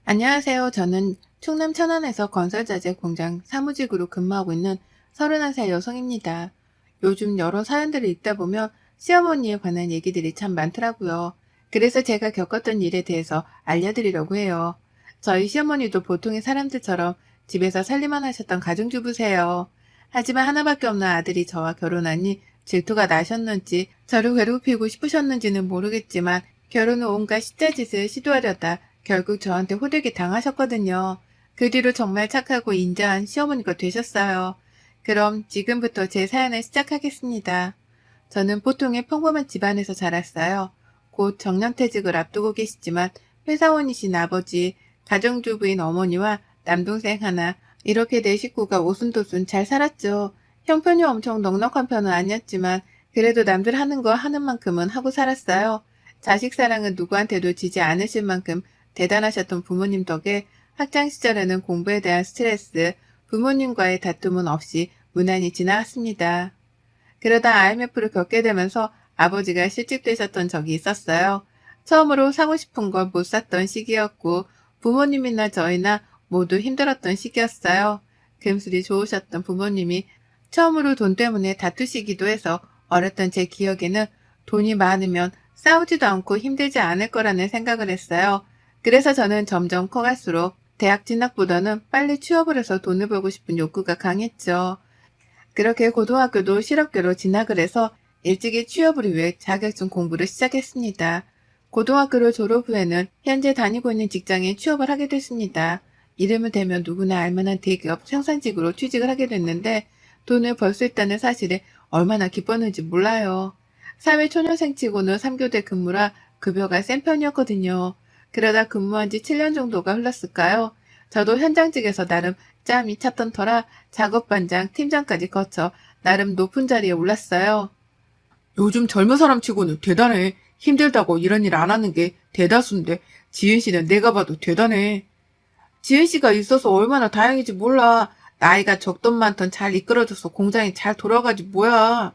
안녕하세요. 저는 충남 천안에서 건설자재 공장 사무직으로 근무하고 있는 31살 여성입니다. 요즘 여러 사연들을 읽다 보면 시어머니에 관한 얘기들이 참 많더라고요. 그래서 제가 겪었던 일에 대해서 알려드리려고 해요. 저희 시어머니도 보통의 사람들처럼 집에서 살림만 하셨던 가정주부세요. 하지만 하나밖에 없는 아들이 저와 결혼하니 질투가 나셨는지 저를 괴롭히고 싶으셨는지는 모르겠지만 결혼 후 온갖 시자짓을 시도하려다 결국 저한테 호되게 당하셨거든요. 그 뒤로 정말 착하고 인자한 시어머니가 되셨어요. 그럼 지금부터 제 사연을 시작하겠습니다. 저는 보통의 평범한 집안에서 자랐어요. 곧 정년퇴직을 앞두고 계시지만 회사원이신 아버지, 가정주부인 어머니와 남동생 하나, 이렇게 네 식구가 오순도순 잘 살았죠. 형편이 엄청 넉넉한 편은 아니었지만 그래도 남들 하는 거 하는 만큼은 하고 살았어요. 자식 사랑은 누구한테도 지지 않으실 만큼 대단하셨던 부모님 덕에 학창 시절에는 공부에 대한 스트레스, 부모님과의 다툼은 없이 무난히 지나갔습니다. 그러다 IMF를 겪게 되면서 아버지가 실직되셨던 적이 있었어요. 처음으로 사고 싶은 걸 못 샀던 시기였고 부모님이나 저희나 모두 힘들었던 시기였어요. 금술이 좋으셨던 부모님이 처음으로 돈 때문에 다투시기도 해서 어렸던 제 기억에는 돈이 많으면 싸우지도 않고 힘들지 않을 거라는 생각을 했어요. 그래서 저는 점점 커갈수록 대학 진학보다는 빨리 취업을 해서 돈을 벌고 싶은 욕구가 강했죠. 그렇게 고등학교도 실업계로 진학을 해서 일찍이 취업을 위해 자격증 공부를 시작했습니다. 고등학교를 졸업 후에는 현재 다니고 있는 직장에 취업을 하게 됐습니다. 이름을 대면 누구나 알만한 대기업 생산직으로 취직을 하게 됐는데 돈을 벌 수 있다는 사실에 얼마나 기뻤는지 몰라요. 사회초년생치고는 3교대 근무라 급여가 센 편이었거든요. 그러다 근무한 지 7년 정도가 흘렀을까요? 저도 현장직에서 나름 짬이 찼던 터라 작업반장, 팀장까지 거쳐 나름 높은 자리에 올랐어요. 요즘 젊은 사람 치고는 대단해. 힘들다고 이런 일 안 하는 게 대다수인데 지은 씨는 내가 봐도 대단해. 지은 씨가 있어서 얼마나 다행인지 몰라. 나이가 적던 많던 잘 이끌어줘서 공장이 잘 돌아가지 뭐야.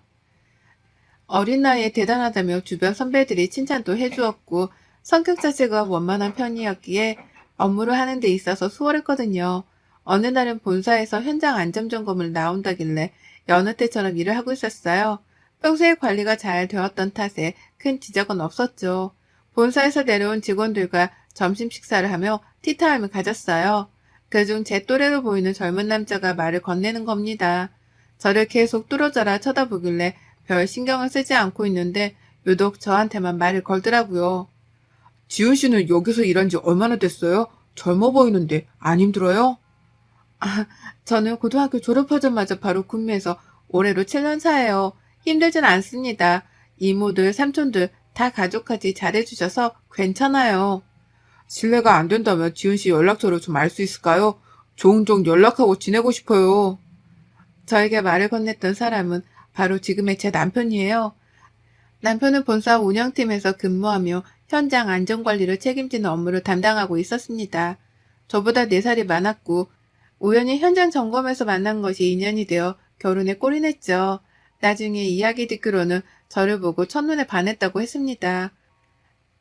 어린 나이에 대단하다며 주변 선배들이 칭찬도 해주었고 성격 자체가 원만한 편이었기에 업무를 하는 데 있어서 수월했거든요. 어느 날은 본사에서 현장 안전점검을 나온다길래 여느 때처럼 일을 하고 있었어요. 평소에 관리가 잘 되었던 탓에 큰 지적은 없었죠. 본사에서 내려온 직원들과 점심 식사를 하며 티타임을 가졌어요. 그중 제 또래로 보이는 젊은 남자가 말을 건네는 겁니다. 저를 계속 뚫어져라 쳐다보길래 별 신경을 쓰지 않고 있는데 유독 저한테만 말을 걸더라고요. 지은 씨는 여기서 일한 지 얼마나 됐어요? 젊어 보이는데 안 힘들어요? 아, 저는 고등학교 졸업하자마자 바로 군무해서 올해로 7년 차예요. 힘들진 않습니다. 이모들, 삼촌들 다 가족까지 잘해주셔서 괜찮아요. 실례가 안 된다면 지은 씨 연락처를 좀 알 수 있을까요? 종종 연락하고 지내고 싶어요. 저에게 말을 건넸던 사람은 바로 지금의 제 남편이에요. 남편은 본사 운영팀에서 근무하며 현장 안전관리를 책임지는 업무를 담당하고 있었습니다. 저보다 4살이 많았고 우연히 현장 점검에서 만난 것이 인연이 되어 결혼에 꼴이냈죠. 나중에 이야기 듣기로는 저를 보고 첫눈에 반했다고 했습니다.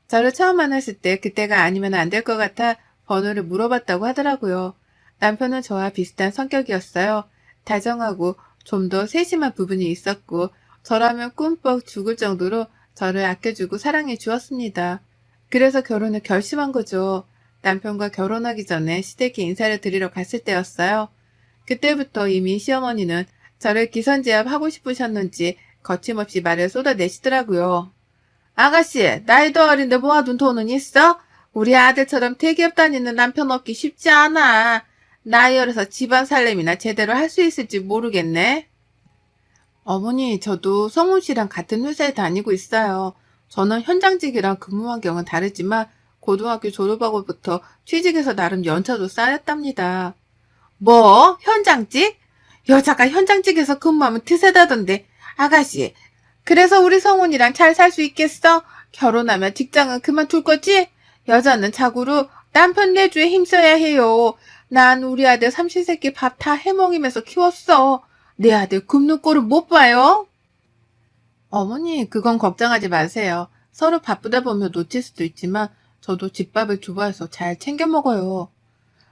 저를 처음 만났을 때 그때가 아니면 안 될 것 같아 번호를 물어봤다고 하더라고요. 남편은 저와 비슷한 성격이었어요. 다정하고 좀 더 세심한 부분이 있었고 저라면 꿈뻑 죽을 정도로 저를 아껴주고 사랑해 주었습니다. 그래서 결혼을 결심한 거죠. 남편과 결혼하기 전에 시댁에 인사를 드리러 갔을 때였어요. 그때부터 이미 시어머니는 저를 기선제압하고 싶으셨는지 거침없이 말을 쏟아내시더라고요. 아가씨, 나이도 어린데 모아둔 돈은 있어? 우리 아들처럼 대기업 다니는 남편 얻기 쉽지 않아. 나이 어려서 집안 살림이나 제대로 할 수 있을지 모르겠네. 어머니, 저도 성훈 씨랑 같은 회사에 다니고 있어요. 저는 현장직이랑 근무 환경은 다르지만 고등학교 졸업하고부터 취직해서 나름 연차도 쌓였답니다. 뭐? 현장직? 여자가 현장직에서 근무하면 트세다던데. 아가씨, 그래서 우리 성훈이랑 잘 살 수 있겠어? 결혼하면 직장은 그만둘 거지? 여자는 자고로 남편 내주에 힘써야 해요. 난 우리 아들 삼시세끼 밥 다 해먹이면서 키웠어. 내 아들 굶는 꼴을 못 봐요. 어머니, 그건 걱정하지 마세요. 서로 바쁘다 보면 놓칠 수도 있지만 저도 집밥을 좋아해서 잘 챙겨 먹어요.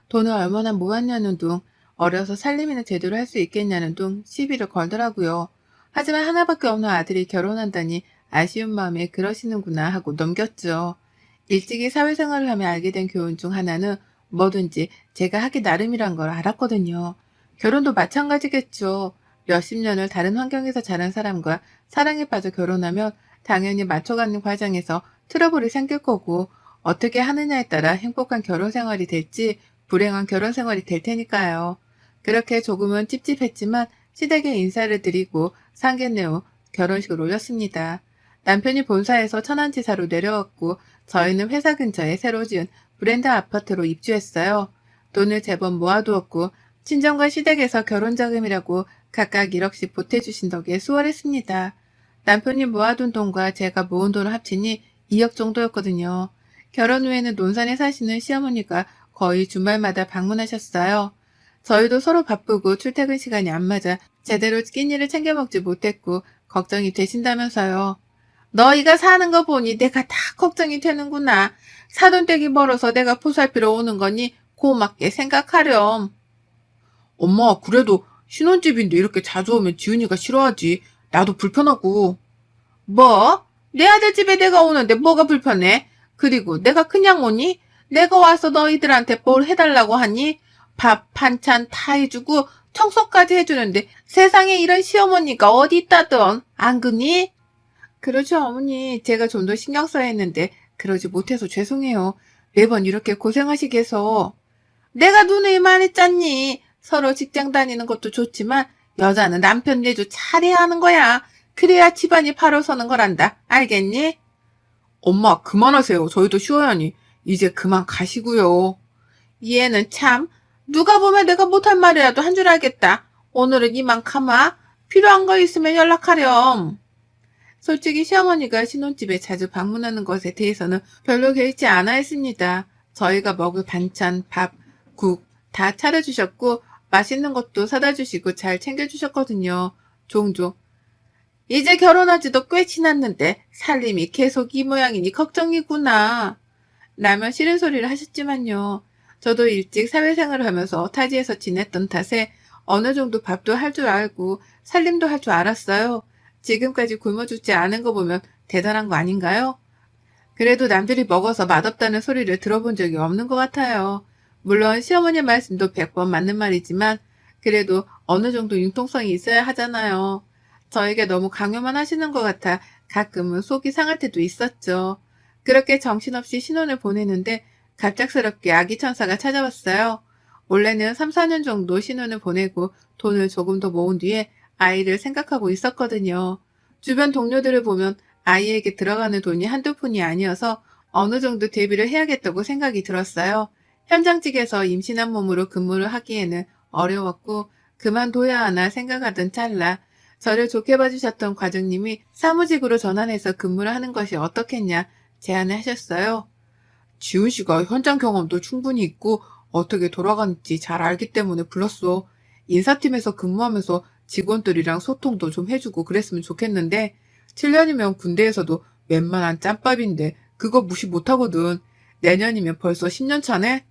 돈을 얼마나 모았냐는 둥, 어려서 살림이나 제대로 할 수 있겠냐는 둥 시비를 걸더라고요. 하지만 하나밖에 없는 아들이 결혼한다니 아쉬운 마음에 그러시는구나 하고 넘겼죠. 일찍이 사회생활을 하며 알게 된 교훈 중 하나는 뭐든지 제가 하기 나름이란 걸 알았거든요. 결혼도 마찬가지겠죠. 몇십 년을 다른 환경에서 자란 사람과 사랑에 빠져 결혼하면 당연히 맞춰가는 과정에서 트러블이 생길 거고 어떻게 하느냐에 따라 행복한 결혼 생활이 될지 불행한 결혼 생활이 될 테니까요. 그렇게 조금은 찝찝했지만 시댁에 인사를 드리고 상견례 후 결혼식을 올렸습니다. 남편이 본사에서 천안지사로 내려왔고 저희는 회사 근처에 새로 지은 브랜드 아파트로 입주했어요. 돈을 제법 모아두었고 친정과 시댁에서 결혼자금이라고 각각 1억씩 보태주신 덕에 수월했습니다. 남편이 모아둔 돈과 제가 모은 돈을 합치니 2억 정도였거든요. 결혼 후에는 논산에 사시는 시어머니가 거의 주말마다 방문하셨어요. 저희도 서로 바쁘고 출퇴근 시간이 안 맞아 제대로 끼니를 챙겨 먹지 못했고 걱정이 되신다면서요. 너희가 사는 거 보니 내가 다 걱정이 되는구나. 사돈댁이 멀어서 내가 보살피러 오는 거니 고맙게 생각하렴. 엄마, 그래도 신혼집인데 이렇게 자주 오면 지은이가 싫어하지. 나도 불편하고. 뭐? 내 아들 집에 내가 오는데 뭐가 불편해? 그리고 내가 그냥 오니? 내가 와서 너희들한테 뭘 해달라고 하니? 밥, 반찬 다 해주고 청소까지 해주는데 세상에 이런 시어머니가 어디 있다던. 안 그니? 그렇죠, 어머니. 제가 좀 더 신경 써야 했는데 그러지 못해서 죄송해요. 매번 이렇게 고생하시게 해서. 내가 눈에 이만했잖니. 서로 직장 다니는 것도 좋지만 여자는 남편 내조 잘해야 하는 거야. 그래야 집안이 바로 서는 거란다. 알겠니? 엄마, 그만하세요. 저희도 쉬어야 하니. 이제 그만 가시고요. 얘는 참 누가 보면 내가 못할 말이라도 한 줄 알겠다. 오늘은 이만 가마. 필요한 거 있으면 연락하렴. 솔직히 시어머니가 신혼집에 자주 방문하는 것에 대해서는 별로 개의치 않아 했습니다. 저희가 먹을 반찬, 밥, 국 다 차려주셨고 맛있는 것도 사다 주시고 잘 챙겨주셨거든요. 종종 이제 결혼한 지도 꽤 지났는데 살림이 계속 이 모양이니 걱정이구나. 라며 싫은 소리를 하셨지만요. 저도 일찍 사회생활을 하면서 타지에서 지냈던 탓에 어느 정도 밥도 할 줄 알고 살림도 할 줄 알았어요. 지금까지 굶어 죽지 않은 거 보면 대단한 거 아닌가요? 그래도 남들이 먹어서 맛없다는 소리를 들어본 적이 없는 것 같아요. 물론 시어머니 말씀도 100번 맞는 말이지만 그래도 어느 정도 융통성이 있어야 하잖아요. 저에게 너무 강요만 하시는 것 같아 가끔은 속이 상할 때도 있었죠. 그렇게 정신없이 신혼을 보내는데 갑작스럽게 아기 천사가 찾아왔어요. 원래는 3, 4년 정도 신혼을 보내고 돈을 조금 더 모은 뒤에 아이를 생각하고 있었거든요. 주변 동료들을 보면 아이에게 들어가는 돈이 한두 푼이 아니어서 어느 정도 대비를 해야겠다고 생각이 들었어요. 현장직에서 임신한 몸으로 근무를 하기에는 어려웠고 그만둬야 하나 생각하던 찰나 저를 좋게 봐주셨던 과장님이 사무직으로 전환해서 근무를 하는 것이 어떻겠냐 제안을 하셨어요. 지은 씨가 현장 경험도 충분히 있고 어떻게 돌아가는지 잘 알기 때문에 불렀어. 인사팀에서 근무하면서 직원들이랑 소통도 좀 해주고 그랬으면 좋겠는데 7년이면 군대에서도 웬만한 짬밥인데 그거 무시 못하거든. 내년이면 벌써 10년 차네?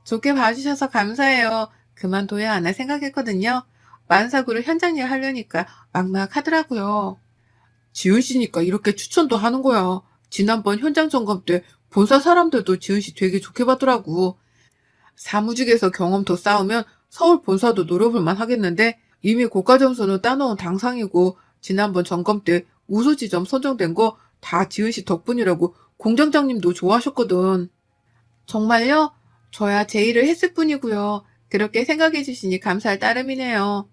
좋게 봐주셔서 감사해요. 그만둬야 하나 생각했거든요. 만삭으로 현장 일 하려니까 막막하더라고요. 지은 씨니까 이렇게 추천도 하는 거야. 지난번 현장 점검 때 본사 사람들도 지은 씨 되게 좋게 봐더라고. 사무직에서 경험 더 쌓으면 서울 본사도 노려볼만 하겠는데 이미 고가 점수는 따놓은 당상이고 지난번 점검 때 우수지점 선정된 거 다 지은 씨 덕분이라고 공장장님도 좋아하셨거든. 정말요? 저야 제 일을 했을 뿐이고요. 그렇게 생각해 주시니 감사할 따름이네요.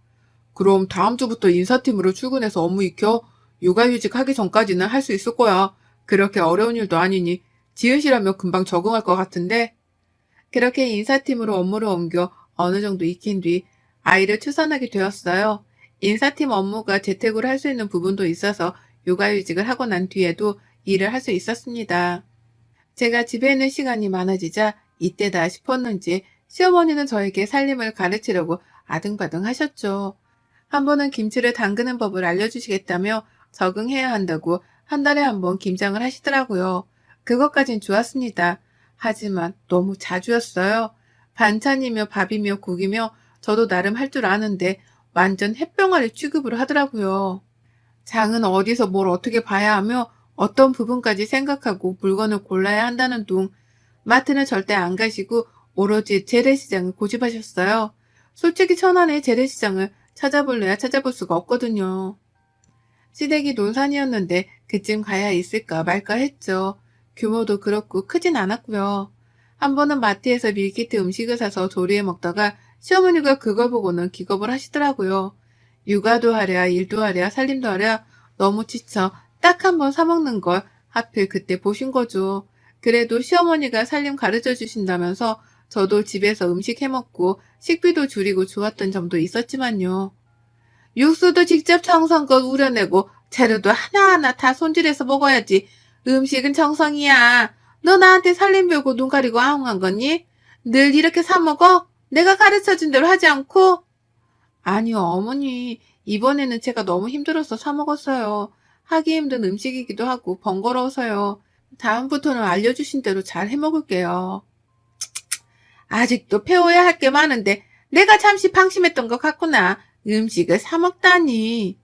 그럼 다음 주부터 인사팀으로 출근해서 업무 익혀. 육아휴직 하기 전까지는 할 수 있을 거야. 그렇게 어려운 일도 아니니 지은 씨라면 금방 적응할 것 같은데. 그렇게 인사팀으로 업무를 옮겨 어느 정도 익힌 뒤 아이를 출산하게 되었어요. 인사팀 업무가 재택으로 할 수 있는 부분도 있어서 육아휴직을 하고 난 뒤에도 일을 할 수 있었습니다. 제가 집에 있는 시간이 많아지자 이때다 싶었는지 시어머니는 저에게 살림을 가르치려고 아등바등 하셨죠. 한 번은 김치를 담그는 법을 알려주시겠다며 적응해야 한다고 한 달에 한 번 김장을 하시더라고요. 그것까진 좋았습니다. 하지만 너무 자주였어요. 반찬이며 밥이며 국이며 저도 나름 할 줄 아는데 완전 햇병아리 취급을 하더라고요. 장은 어디서 뭘 어떻게 봐야 하며 어떤 부분까지 생각하고 물건을 골라야 한다는 둥. 마트는 절대 안 가시고 오로지 재래시장을 고집하셨어요. 솔직히 천안의 재래시장을 찾아볼래야 찾아볼 수가 없거든요. 시댁이 논산이었는데 그쯤 가야 있을까 말까 했죠. 규모도 그렇고 크진 않았고요. 한 번은 마트에서 밀키트 음식을 사서 조리해 먹다가 시어머니가 그걸 보고는 기겁을 하시더라고요. 육아도 하랴 일도 하랴 살림도 하랴 너무 지쳐 딱 한 번 사먹는 걸 하필 그때 보신 거죠. 그래도 시어머니가 살림 가르쳐 주신다면서 저도 집에서 음식 해먹고 식비도 줄이고 좋았던 점도 있었지만요. 육수도 직접 청성껏 우려내고 재료도 하나하나 다 손질해서 먹어야지. 음식은 정성이야. 너 나한테 살림 배우고 눈 가리고 아웅한 거니? 늘 이렇게 사 먹어? 내가 가르쳐준 대로 하지 않고? 아니요, 어머니. 이번에는 제가 너무 힘들어서 사 먹었어요. 하기 힘든 음식이기도 하고 번거로워서요. 다음부터는 알려주신 대로 잘 해먹을게요. 아직도 배워야 할 게 많은데 내가 잠시 방심했던 것 같구나. 음식을 사 먹다니.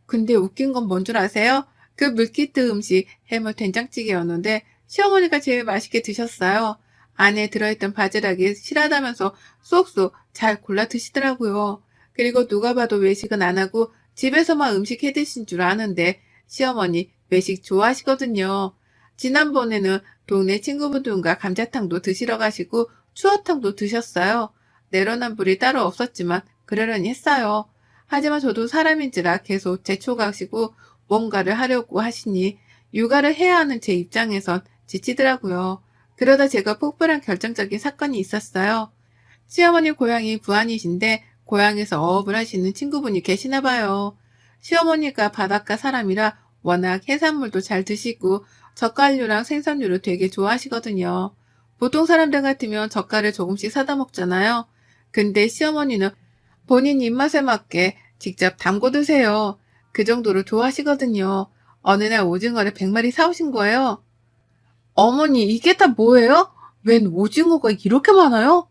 근데 웃긴 건 뭔 줄 아세요? 그 물키트 음식 해물 된장찌개였는데 시어머니가 제일 맛있게 드셨어요. 안에 들어있던 바지락이 실하다면서 쏙쏙 잘 골라 드시더라고요. 그리고 누가 봐도 외식은 안 하고 집에서만 음식 해 드신 줄 아는데 시어머니 외식 좋아하시거든요. 지난번에는 동네 친구분들과 감자탕도 드시러 가시고 추어탕도 드셨어요. 내로남불이 따로 없었지만 그러려니 했어요. 하지만 저도 사람인지라 계속 재촉하시고 뭔가를 하려고 하시니 육아를 해야 하는 제 입장에선 지치더라고요. 그러다 제가 폭발한 결정적인 사건이 있었어요. 시어머니 고향이 부안이신데 고향에서 어업을 하시는 친구분이 계시나 봐요. 시어머니가 바닷가 사람이라 워낙 해산물도 잘 드시고 젓갈류랑 생선류를 되게 좋아하시거든요. 보통 사람들 같으면 젓갈을 조금씩 사다 먹잖아요. 근데 시어머니는 본인 입맛에 맞게 직접 담궈 드세요. 그 정도로 좋아하시거든요. 어느 날 오징어를 100마리 사오신 거예요. 어머니, 이게 다 뭐예요? 웬 오징어가 이렇게 많아요?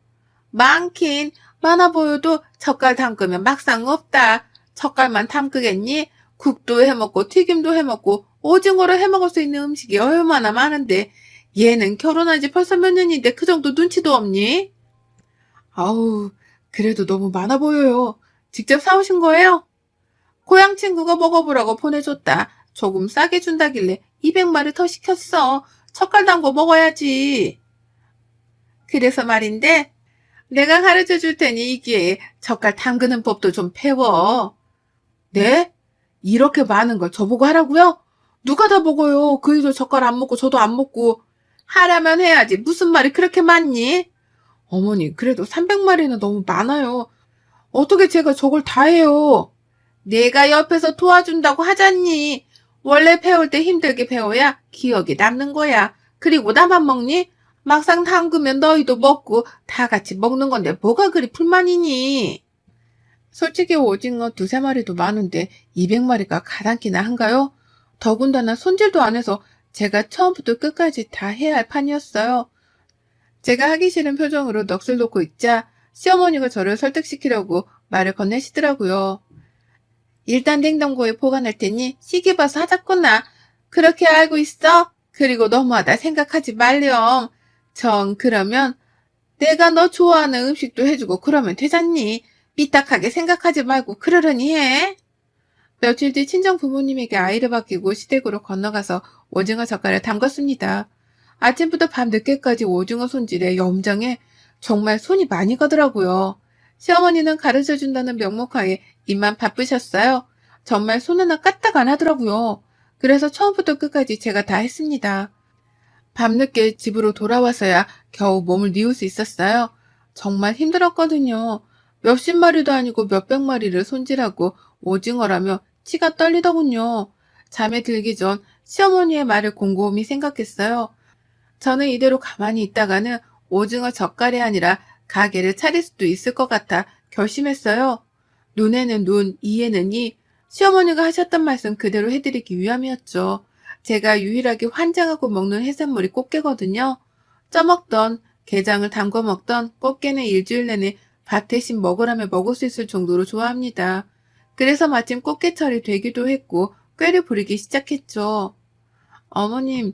많긴 많아 보여도 젓갈 담그면 막상 없다. 젓갈만 담그겠니? 국도 해먹고 튀김도 해먹고 오징어로 해먹을 수 있는 음식이 얼마나 많은데 얘는 결혼한 지 벌써 몇 년인데 그 정도 눈치도 없니? 아우, 그래도 너무 많아 보여요. 직접 사오신 거예요? 고향 친구가 먹어보라고 보내줬다. 조금 싸게 준다길래 200마리 더 시켰어. 젓갈 담궈 먹어야지. 그래서 말인데 내가 가르쳐 줄 테니 이 기회에 젓갈 담그는 법도 좀 배워. 네? 이렇게 많은 걸 저보고 하라고요? 누가 다 먹어요. 그이도 젓갈 안 먹고 저도 안 먹고. 하라면 해야지. 무슨 말이 그렇게 많니? 어머니, 그래도 300마리는 너무 많아요. 어떻게 제가 저걸 다 해요? 내가 옆에서 도와준다고 하잖니. 원래 배울 때 힘들게 배워야 기억이 남는 거야. 그리고 나만 먹니? 막상 담그면 너희도 먹고 다 같이 먹는 건데 뭐가 그리 불만이니? 솔직히 오징어 2~3마리도 많은데 200마리가 가당키나 한가요? 더군다나 손질도 안 해서 제가 처음부터 끝까지 다 해야 할 판이었어요. 제가 하기 싫은 표정으로 넋을 놓고 있자 시어머니가 저를 설득시키려고 말을 건네시더라고요. 일단 냉장고에 보관할 테니 시기 봐서 하자꾸나. 그렇게 알고 있어? 그리고 너무하다 생각하지 말렴. 정 그러면 내가 너 좋아하는 음식도 해주고 그러면 되잖니. 삐딱하게 생각하지 말고 그러려니 해. 며칠 뒤 친정 부모님에게 아이를 맡기고 시댁으로 건너가서 오징어 젓갈을 담갔습니다. 아침부터 밤 늦게까지 오징어 손질에 염장에 정말 손이 많이 가더라고요. 시어머니는 가르쳐준다는 명목하에 입만 바쁘셨어요. 정말 손 하나 까딱 안 하더라고요. 그래서 처음부터 끝까지 제가 다 했습니다. 밤늦게 집으로 돌아와서야 겨우 몸을 니울 수 있었어요. 정말 힘들었거든요. 몇십 마리도 아니고 몇백 마리를 손질하고 오징어라며 치가 떨리더군요. 잠에 들기 전 시어머니의 말을 곰곰이 생각했어요. 저는 이대로 가만히 있다가는 오징어 젓갈이 아니라 가게를 차릴 수도 있을 것 같아 결심했어요. 눈에는 눈, 이에는 이. 시어머니가 하셨던 말씀 그대로 해드리기 위함이었죠. 제가 유일하게 환장하고 먹는 해산물이 꽃게거든요. 쪄먹던, 게장을 담궈 먹던 꽃게는 일주일 내내 밥 대신 먹으라면 먹을 수 있을 정도로 좋아합니다. 그래서 마침 꽃게철이 되기도 했고 꾀를 부리기 시작했죠. 어머님,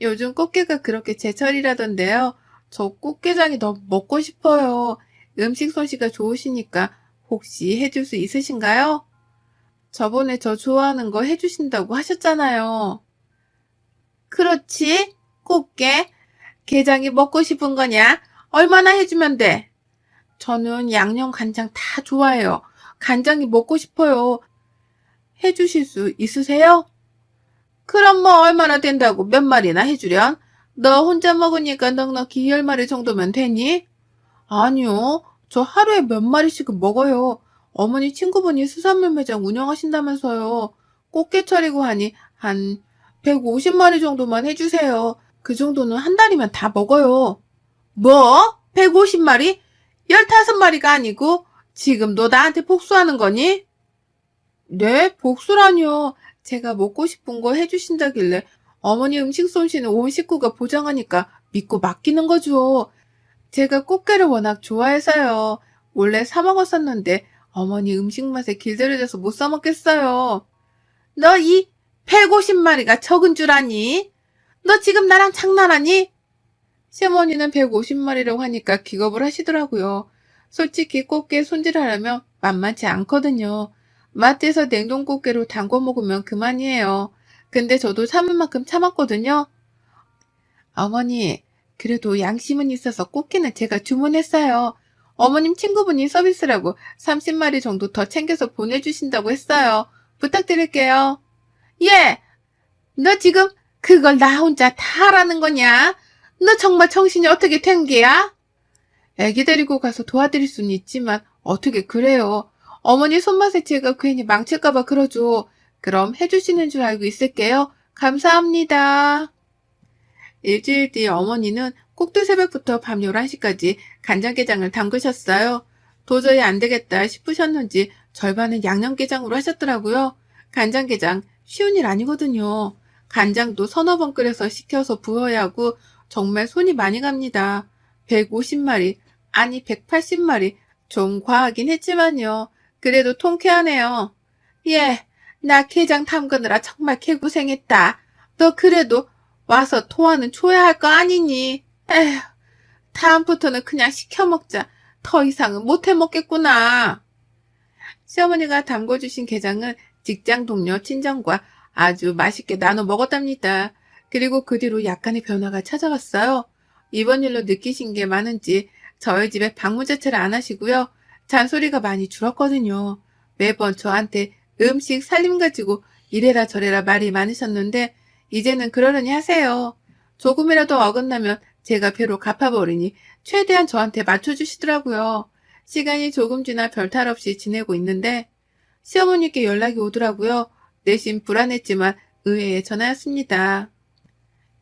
요즘 꽃게가 그렇게 제철이라던데요. 저 꽃게장이 너무 먹고 싶어요. 음식 솜씨가 좋으시니까 혹시 해줄 수 있으신가요? 저번에 저 좋아하는 거 해주신다고 하셨잖아요. 그렇지? 꽃게? 게장이 먹고 싶은 거냐? 얼마나 해주면 돼? 저는 양념 간장 다 좋아해요. 간장이 먹고 싶어요. 해주실 수 있으세요? 그럼 뭐 얼마나 된다고 몇 마리나 해주련? 너 혼자 먹으니까 넉넉히 10마리 정도면 되니? 아니요. 저 하루에 몇 마리씩은 먹어요. 어머니 친구분이 수산물 매장 운영하신다면서요. 꽃게철이고 하니 한 150마리 정도만 해주세요. 그 정도는 한 달이면 다 먹어요. 뭐? 150마리? 15마리가 아니고 지금 너 나한테 복수하는 거니? 네, 복수라뇨. 제가 먹고 싶은 거 해주신다길래 어머니 음식 솜씨는 온 식구가 보장하니까 믿고 맡기는 거죠. 제가 꽃게를 워낙 좋아해서요. 원래 사 먹었었는데 어머니 음식 맛에 길들여져서 못 사 먹겠어요. 너 이 150마리가 적은 줄 아니? 너 지금 나랑 장난하니? 시어머니는 150마리라고 하니까 기겁을 하시더라고요. 솔직히 꽃게 손질하려면 만만치 않거든요. 마트에서 냉동 꽃게로 담궈 먹으면 그만이에요. 근데 저도 참을 만큼 참았거든요. 어머니, 그래도 양심은 있어서 꽃게는 제가 주문했어요. 어머님 친구분이 서비스라고 30마리 정도 더 챙겨서 보내주신다고 했어요. 부탁드릴게요. 예! 너 지금 그걸 나 혼자 다 하라는 거냐? 너 정말 정신이 어떻게 된 게야? 애기 데리고 가서 도와드릴 수는 있지만 어떻게 그래요? 어머니 손맛에 제가 괜히 망칠까봐 그러죠. 그럼 해주시는 줄 알고 있을게요. 감사합니다. 일주일 뒤 어머니는 꼭두 새벽부터 밤 11시까지 간장게장을 담그셨어요. 도저히 안 되겠다 싶으셨는지 절반은 양념게장으로 하셨더라고요. 간장게장 쉬운 일 아니거든요. 간장도 서너 번 끓여서 식혀서 부어야 하고 정말 손이 많이 갑니다. 150마리, 아니 180마리, 좀 과하긴 했지만요. 그래도 통쾌하네요. 예, 나 게장 담그느라 정말 개고생했다. 너 그래도 와서 토하는 줘야 할 거 아니니? 에휴, 다음부터는 그냥 시켜 먹자. 더 이상은 못 해 먹겠구나. 시어머니가 담궈주신 게장은 직장 동료 친정과 아주 맛있게 나눠 먹었답니다. 그리고 그 뒤로 약간의 변화가 찾아왔어요. 이번 일로 느끼신 게 많은지 저희 집에 방문 자체를 안 하시고요. 잔소리가 많이 줄었거든요. 매번 저한테 음식 살림 가지고 이래라 저래라 말이 많으셨는데 이제는 그러려니 하세요. 조금이라도 어긋나면 제가 배로 갚아버리니 최대한 저한테 맞춰주시더라고요. 시간이 조금 지나 별탈 없이 지내고 있는데 시어머니께 연락이 오더라고요. 내심 불안했지만 의외의 전화였습니다.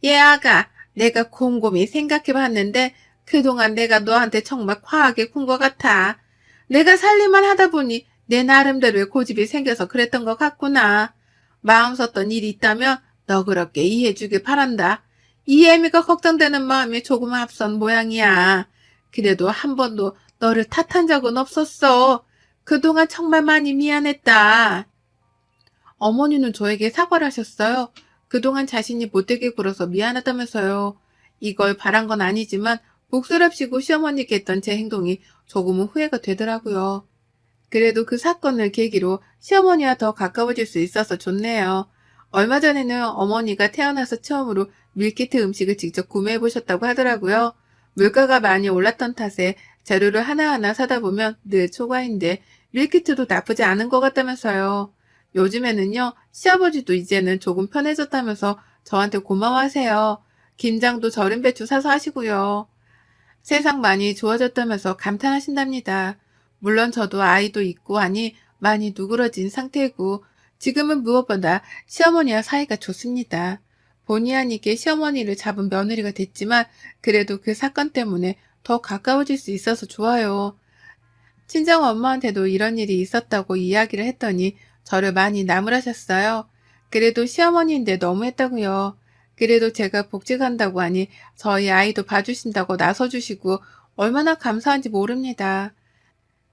예, 아가, 내가 곰곰이 생각해봤는데 그동안 내가 너한테 정말 과하게 군 것 같아. 내가 살림만 하다 보니 내 나름대로의 고집이 생겨서 그랬던 것 같구나. 마음 썼던 일이 있다면 너그럽게 이해해주길 바란다. 이 애미가 걱정되는 마음이 조금 앞선 모양이야. 그래도 한 번도 너를 탓한 적은 없었어. 그동안 정말 많이 미안했다. 어머니는 저에게 사과를 하셨어요. 그동안 자신이 못되게 굴어서 미안하다면서요. 이걸 바란 건 아니지만 묵술합시고 시어머니께 했던 제 행동이 조금은 후회가 되더라고요. 그래도 그 사건을 계기로 시어머니와 더 가까워질 수 있어서 좋네요. 얼마 전에는 어머니가 태어나서 처음으로 밀키트 음식을 직접 구매해 보셨다고 하더라고요. 물가가 많이 올랐던 탓에 재료를 하나하나 사다 보면 늘 초과인데 밀키트도 나쁘지 않은 것 같다면서요. 요즘에는요, 시아버지도 이제는 조금 편해졌다면서 저한테 고마워하세요. 김장도 절임 배추 사서 하시고요. 세상 많이 좋아졌다면서 감탄하신답니다. 물론 저도 아이도 있고 하니 많이 누그러진 상태이고 지금은 무엇보다 시어머니와 사이가 좋습니다. 본의 아니게 시어머니를 잡은 며느리가 됐지만 그래도 그 사건 때문에 더 가까워질 수 있어서 좋아요. 친정 엄마한테도 이런 일이 있었다고 이야기를 했더니 저를 많이 나무라셨어요. 그래도 시어머니인데 너무했다고요. 그래도 제가 복직한다고 하니 저희 아이도 봐주신다고 나서주시고 얼마나 감사한지 모릅니다.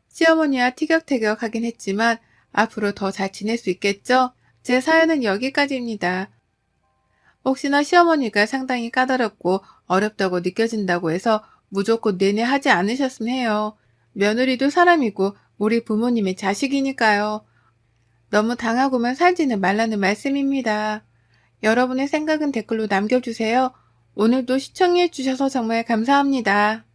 시어머니와 티격태격 하긴 했지만 앞으로 더 잘 지낼 수 있겠죠? 제 사연은 여기까지입니다. 혹시나 시어머니가 상당히 까다롭고 어렵다고 느껴진다고 해서 무조건 내내 하지 않으셨으면 해요. 며느리도 사람이고 우리 부모님의 자식이니까요. 너무 당하고만 살지는 말라는 말씀입니다. 여러분의 생각은 댓글로 남겨주세요. 오늘도 시청해주셔서 정말 감사합니다.